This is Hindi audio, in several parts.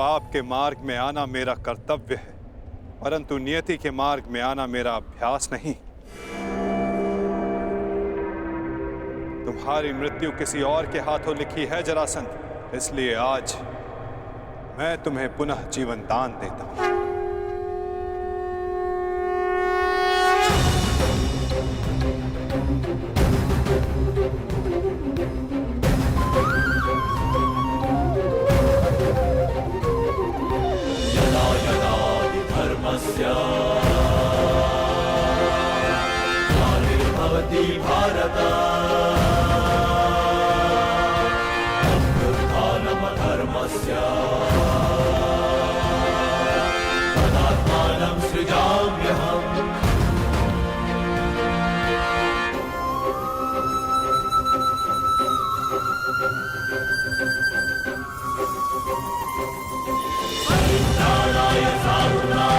पाप के मार्ग में आना मेरा कर्तव्य है, परंतु नियति के मार्ग में आना मेरा अभ्यास नहीं। तुम्हारी मृत्यु किसी और के हाथों लिखी है जरासंध, इसलिए आज मैं तुम्हें पुनः जीवन दान देता हूं। यदा यदा धर्मस्य ग्लानिर्भवति भारत अभ्युत्थानमधर्मस्य तदात्मानं सृजाम्यहम्। परित्राणाय साधूनां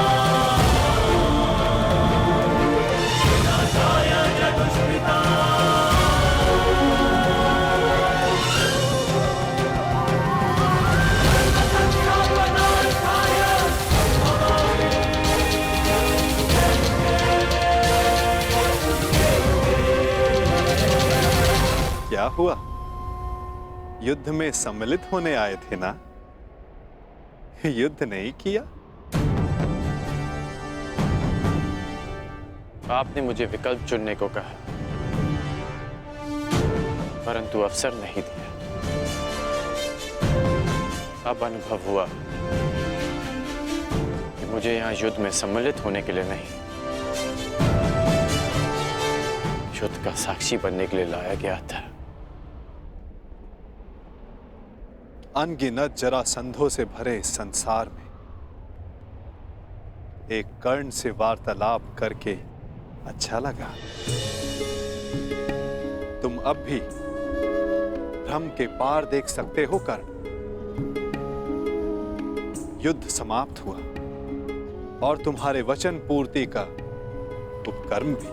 विनाशाय च दुष्कृतां। क्या हुआ? युद्ध में सम्मिलित होने आए थे ना? युद्ध नहीं किया? आपने मुझे विकल्प चुनने को कहा, परंतु अवसर नहीं दिया। अब अनुभव हुआ कि मुझे यहां युद्ध में सम्मिलित होने के लिए नहीं, युद्ध का साक्षी बनने के लिए लाया गया था। अनगिनत जरासंधों से भरे इस संसार में एक कर्ण से वार्तालाप करके अच्छा लगा। तुम अब भी भ्रम के पार देख सकते हो कर्ण। युद्ध समाप्त हुआ और तुम्हारे वचन पूर्ति का उपकर्म भी।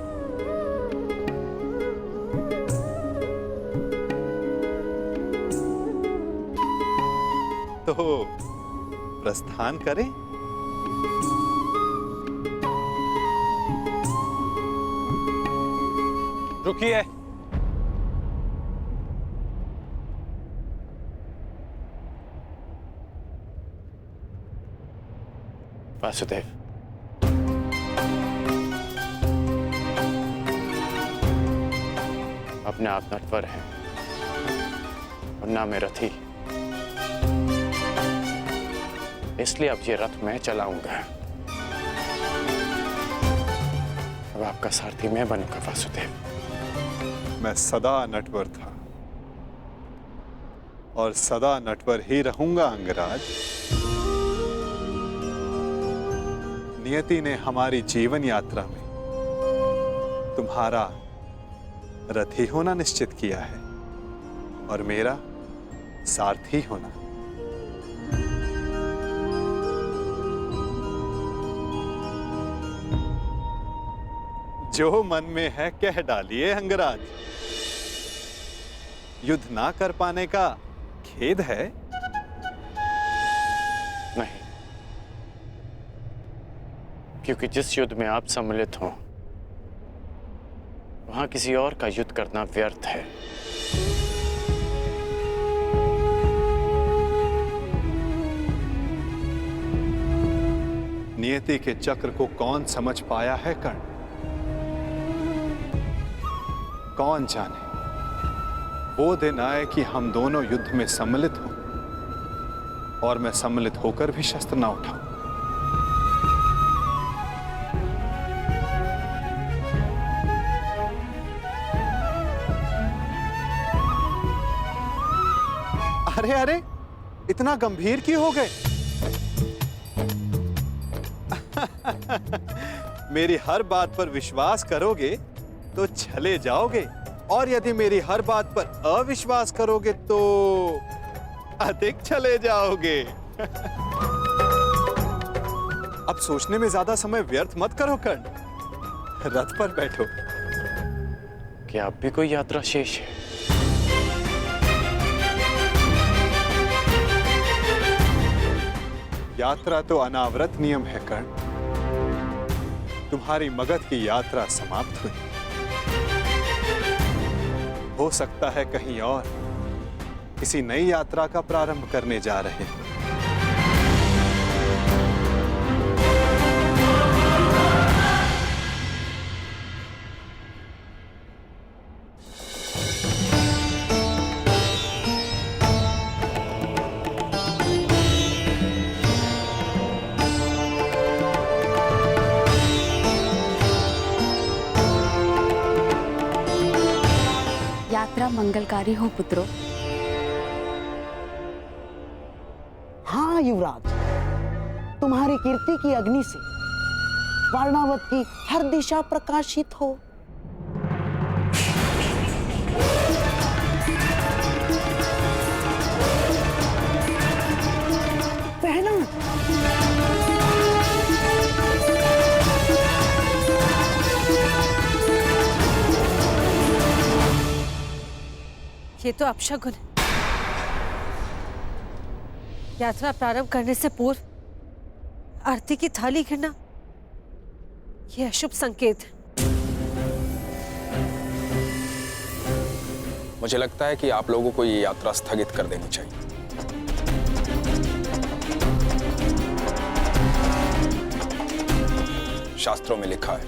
तो प्रस्थान करें? रुकिए। वासुदेव, अपने आप नटवर हैं और ना मैं रथी, इसलिए अब ये रथ मैं चलाऊंगा। अब आपका सारथी मैं बनूंगा वासुदेव। मैं सदा नटवर था और सदा नटवर ही रहूंगा अंगराज। नियति ने हमारी जीवन यात्रा में तुम्हारा रथी होना निश्चित किया है और मेरा सारथी होना। जो मन में है कह डालिए अंगराज। युद्ध ना कर पाने का खेद है? नहीं, क्योंकि जिस युद्ध में आप सम्मिलित हो वहां किसी और का युद्ध करना व्यर्थ है। नियति के चक्र को कौन समझ पाया है कर्ण? कौन जाने वो दिन आए कि हम दोनों युद्ध में सम्मिलित हों और मैं सम्मिलित होकर भी शस्त्र ना उठाऊं। अरे अरे, इतना गंभीर क्यों हो गए? मेरी हर बात पर विश्वास करोगे तो छले जाओगे, और यदि मेरी हर बात पर अविश्वास करोगे तो अधिक छले जाओगे। अब सोचने में ज्यादा समय व्यर्थ मत करो कर्ण, रथ पर बैठो। क्या अब भी कोई यात्रा शेष है? यात्रा तो अनावृत नियम है कर्ण। तुम्हारी मगध की यात्रा समाप्त हुई। हो सकता है कहीं और किसी नई यात्रा का प्रारंभ करने जा रहे हैं। यात्रा मंगलकारी हो पुत्रों। हाँ युवराज, तुम्हारी कीर्ति की अग्नि से वारणावत की हर दिशा प्रकाशित हो। पहना ये तो अपशगुन है। यात्रा प्रारंभ करने से पूर्व आरती की थाली गिरना ये अशुभ संकेत है। मुझे लगता है कि आप लोगों को ये यात्रा स्थगित कर देनी चाहिए। शास्त्रों में लिखा है,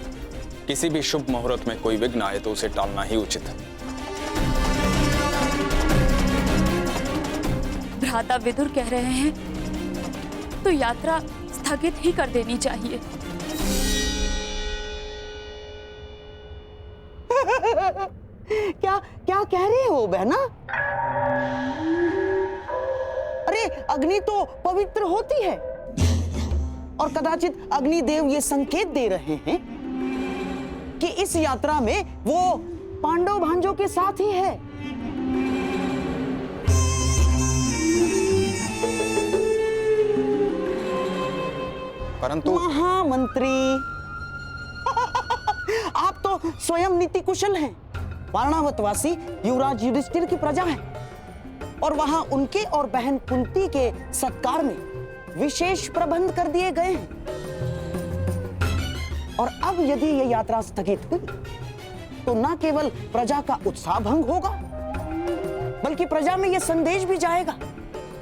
किसी भी शुभ मुहूर्त में कोई विघ्न आए तो उसे टालना ही उचित है। भ्राता विदुर कह रहे हैं तो यात्रा स्थगित ही कर देनी चाहिए। क्या क्या कह रहे हो बहना? अरे अग्नि तो पवित्र होती है और कदाचित अग्निदेव ये संकेत दे रहे हैं कि इस यात्रा में वो पांडव भांजों के साथ ही है। परंतु महामंत्री आप तो स्वयं नीति कुशल हैं। वारणावतवासी युवराज युधिष्ठिर की प्रजा है और वहां उनके और बहन कुंती के सत्कार में विशेष प्रबंध कर दिए गए हैं। और अब यदि ये यात्रा स्थगित हुई तो न केवल प्रजा का उत्साह भंग होगा बल्कि प्रजा में यह संदेश भी जाएगा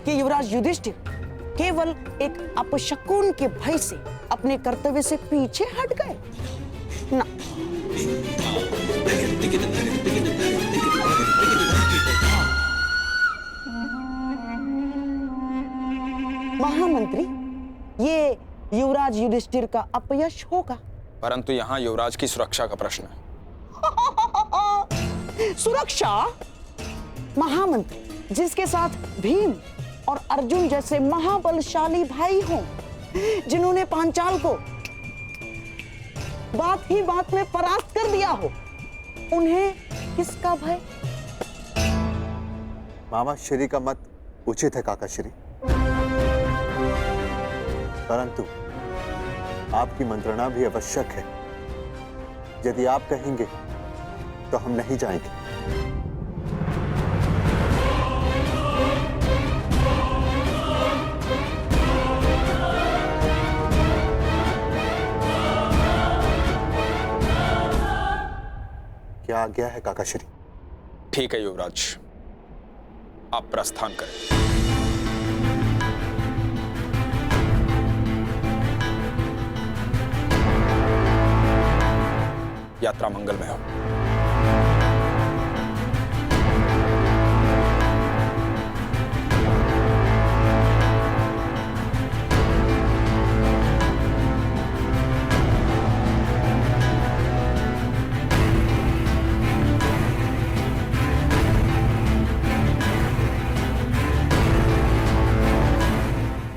कि युवराज युधिष्ठिर केवल एक अपशकुन के भय से अपने कर्तव्य से पीछे हट गए ना। महामंत्री, ये युवराज युधिष्ठिर का अपयश होगा। परंतु यहाँ युवराज की सुरक्षा का प्रश्न है। सुरक्षा? महामंत्री, जिसके साथ भीम और अर्जुन जैसे महाबलशाली भाई हों, जिन्होंने पांचाल को बात ही बात में परास्त कर दिया हो, उन्हें किसका भय? मामा श्री का मत उचित है काका श्री, परंतु आपकी मंत्रणा भी आवश्यक है। यदि आप कहेंगे तो हम नहीं जाएंगे। क्या आज्ञा है काका श्री? ठीक है युवराज, आप प्रस्थान करें। यात्रा मंगलमय हो।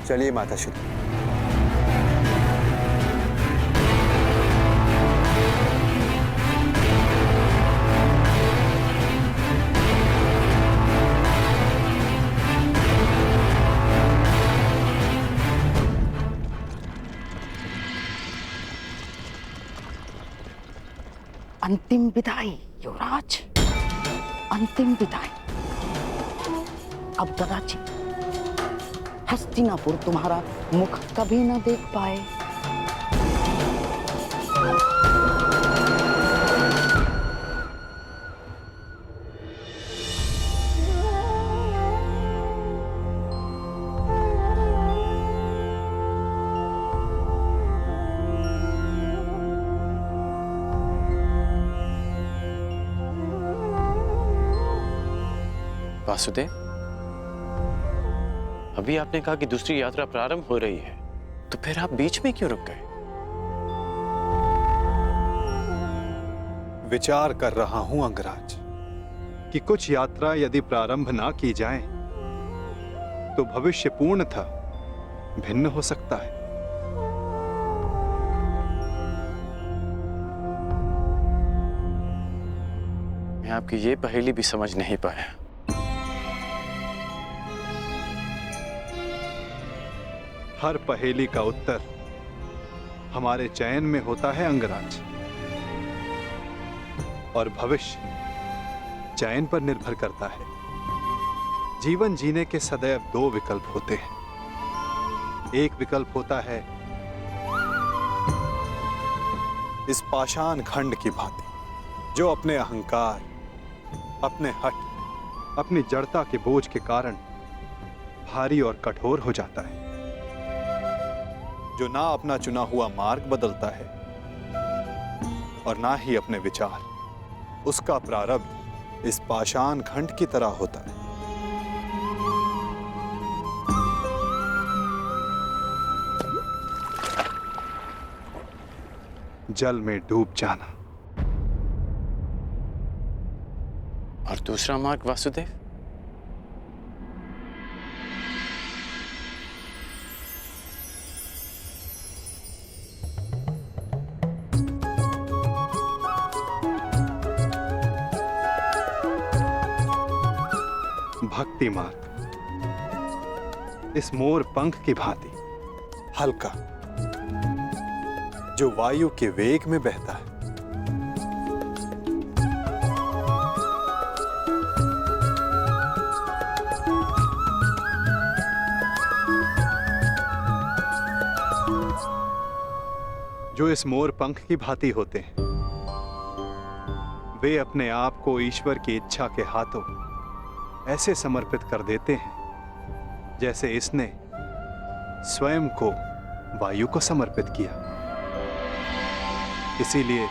चलिए माता श्री। अंतिम विदाई युवराज, अंतिम विदाई। अब कदाचित हस्तिनापुर तुम्हारा मुख कभी न देख पाए। वासुदेव, अभी आपने कहा कि दूसरी यात्रा प्रारंभ हो रही है, तो फिर आप बीच में क्यों रुक गए? विचार कर रहा हूं अंगराज कि कुछ यात्रा यदि प्रारंभ ना की जाए तो भविष्य पूर्णतः भिन्न हो सकता है। मैं आपकी ये पहेली भी समझ नहीं पाया। हर पहेली का उत्तर हमारे चयन में होता है अंगराज, और भविष्य चयन पर निर्भर करता है। जीवन जीने के सदैव दो विकल्प होते हैं। एक विकल्प होता है इस पाषाण खंड की भांति, जो अपने अहंकार, अपने हठ, अपनी जड़ता के बोझ के कारण भारी और कठोर हो जाता है, जो ना अपना चुना हुआ मार्ग बदलता है और ना ही अपने विचार। उसका प्रारब्ध इस पाषाण खंड की तरह होता है। जल में डूब जाना। और दूसरा मार्ग वासुदेव? भक्ति मार्ग, इस मोर पंख की भांति हल्का, जो वायु के वेग में बहता है। जो इस मोर पंख की भांति होते हैं, वे अपने आप को ईश्वर की इच्छा के हाथों ऐसे समर्पित कर देते हैं जैसे इसने स्वयं को वायु को समर्पित किया। इसीलिए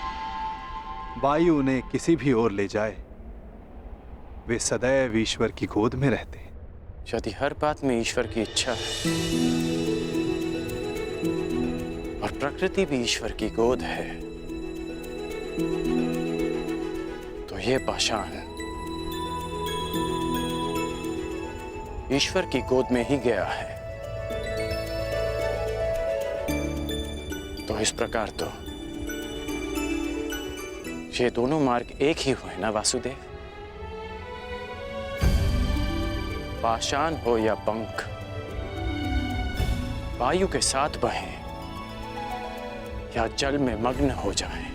वायु उन्हें किसी भी ओर ले जाए, वे सदैव ईश्वर की गोद में रहते हैं। यदि हर बात में ईश्वर की इच्छा है और प्रकृति भी ईश्वर की गोद है, तो ये पाषाण ईश्वर की गोद में ही गया है। तो इस प्रकार तो ये दोनों मार्ग एक ही हुए ना वासुदेव? पाषाण हो या पंख, वायु के साथ बहें या जल में मग्न हो जाएं,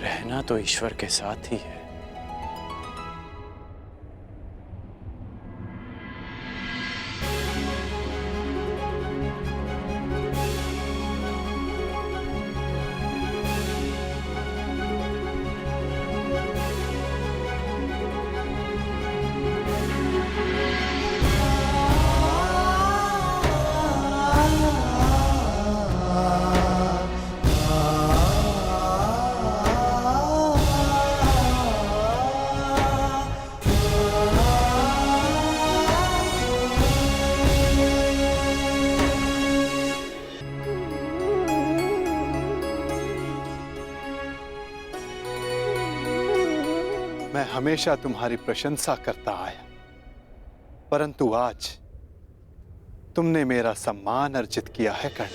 रहना तो ईश्वर के साथ ही है। मैं हमेशा तुम्हारी प्रशंसा करता आया, परंतु आज तुमने मेरा सम्मान अर्जित किया है कर्ण।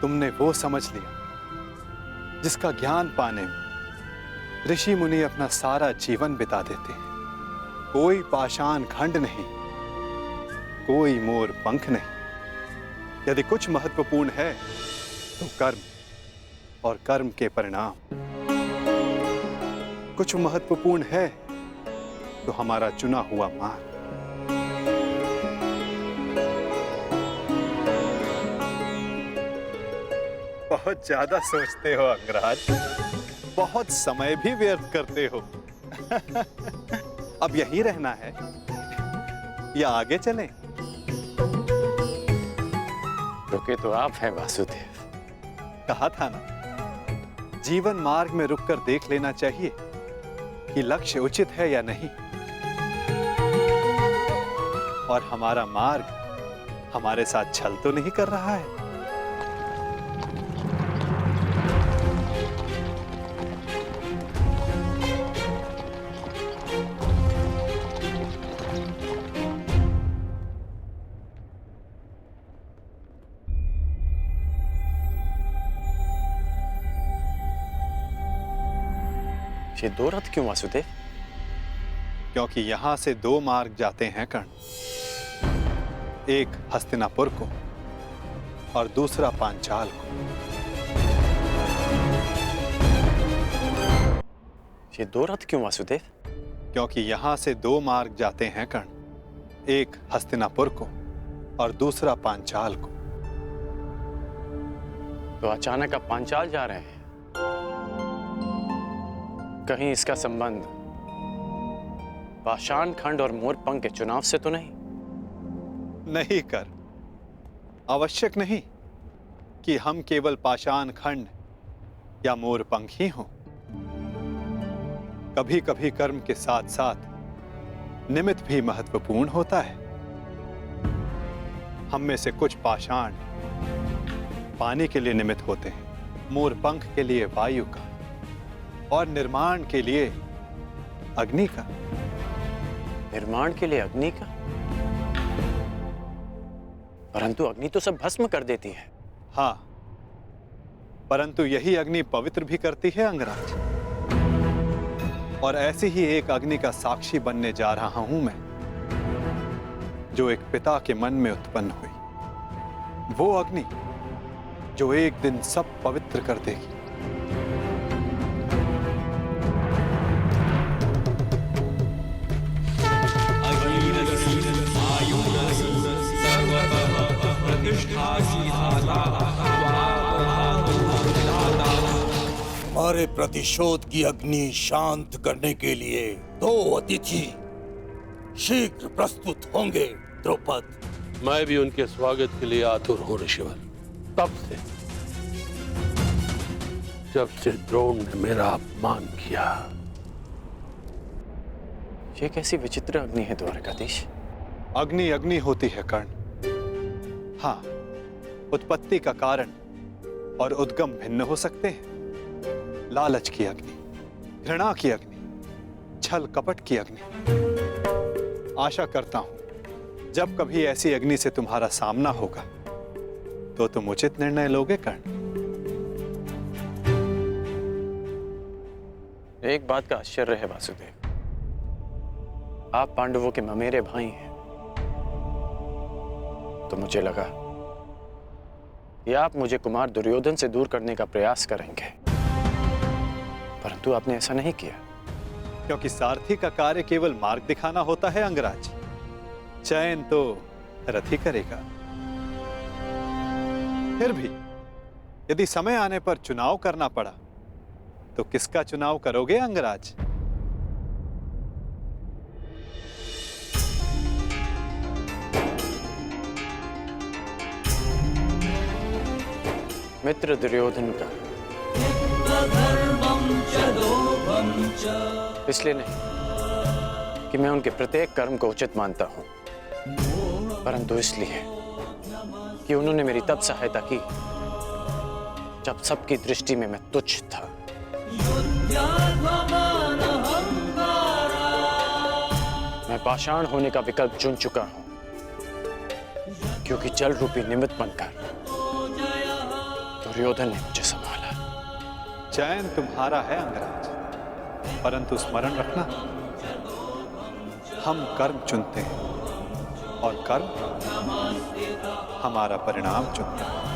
तुमने वो समझ लिया जिसका ज्ञान पाने में ऋषि मुनि अपना सारा जीवन बिता देते हैं। कोई पाषाण खंड नहीं, कोई मोर पंख नहीं। यदि कुछ महत्वपूर्ण है तो कर्म और कर्म के परिणाम। कुछ महत्वपूर्ण है तो हमारा चुना हुआ मार्ग। बहुत ज्यादा सोचते हो अंगराज, बहुत समय भी व्यर्थ करते हो। अब यहीं रहना है या आगे चलें? रुके तो आप हैं वासुदेव। कहा था ना, जीवन मार्ग में रुककर देख लेना चाहिए कि लक्ष्य उचित है या नहीं। और हमारा मार्ग हमारे साथ छल तो नहीं कर रहा है। ये दो रथ क्यों वासुदेव? क्योंकि यहां से दो मार्ग जाते हैं कर्ण, एक हस्तिनापुर को और दूसरा पांचाल को। ये दो रथ क्यों वासुदेव? क्योंकि यहां से दो मार्ग जाते हैं कर्ण, एक हस्तिनापुर को और दूसरा पांचाल को। तो अचानक आप पांचाल जा रहे हैं? कहीं इसका संबंध पाषाण खंड और मोरपंख के चुनाव से तो नहीं? नहीं कर, आवश्यक नहीं कि हम केवल पाषाण खंड या मोरपंख ही हों। कभी कभी कर्म के साथ साथ निमित्त भी महत्वपूर्ण होता है। हम में से कुछ पाषाण पानी के लिए निमित्त होते हैं, मोरपंख के लिए वायु का, और निर्माण के लिए अग्नि का। निर्माण के लिए अग्नि का? परंतु अग्नि तो सब भस्म कर देती है। हाँ, परंतु यही अग्नि पवित्र भी करती है अंगराज। और ऐसी ही एक अग्नि का साक्षी बनने जा रहा हूं मैं, जो एक पिता के मन में उत्पन्न हुई। वो अग्नि जो एक दिन सब पवित्र कर देगी। हमारे प्रतिशोध की अग्नि शांत करने के लिए दो अतिथि शीघ्र प्रस्तुत होंगे द्रौपद। मैं भी उनके स्वागत के लिए आतुर हूं ऋषिवर। तब से जब से द्रोण ने मेरा अपमान किया। ये कैसी विचित्र अग्नि है द्वारकाधीश? अग्नि अग्नि होती है कर्ण। हाँ, उत्पत्ति का कारण और उद्गम भिन्न हो सकते हैं। लालच की अग्नि, घृणा की अग्नि, छल कपट की अग्नि। आशा करता हूं जब कभी ऐसी अग्नि से तुम्हारा सामना होगा तो तुम उचित निर्णय लोगे कर्ण। एक बात का आश्चर्य है वासुदेव, आप पांडवों के ममेरे भाई हैं, तो मुझे लगा कि आप मुझे कुमार दुर्योधन से दूर करने का प्रयास करेंगे, परंतु आपने ऐसा नहीं किया। क्योंकि सारथी का कार्य केवल मार्ग दिखाना होता है अंगराज, चयन तो रथ ही करेगा। फिर भी यदि समय आने पर चुनाव करना पड़ा तो किसका चुनाव करोगे अंगराज? मित्र दुर्योधन का। इसलिए नहीं कि मैं उनके प्रत्येक कर्म को उचित मानता हूं, परंतु इसलिए कि उन्होंने मेरी तब सहायता की जब सबकी दृष्टि में मैं तुच्छ था। मैं पाषाण होने का विकल्प चुन चुका हूं, क्योंकि जल रूपी निमित्त बनकर दुर्योधन ने मुझे संभाला। चयन तुम्हारा है अंगराज, परंतु स्मरण रखना, हम कर्म चुनते हैं और कर्म हमारा परिणाम चुनता है।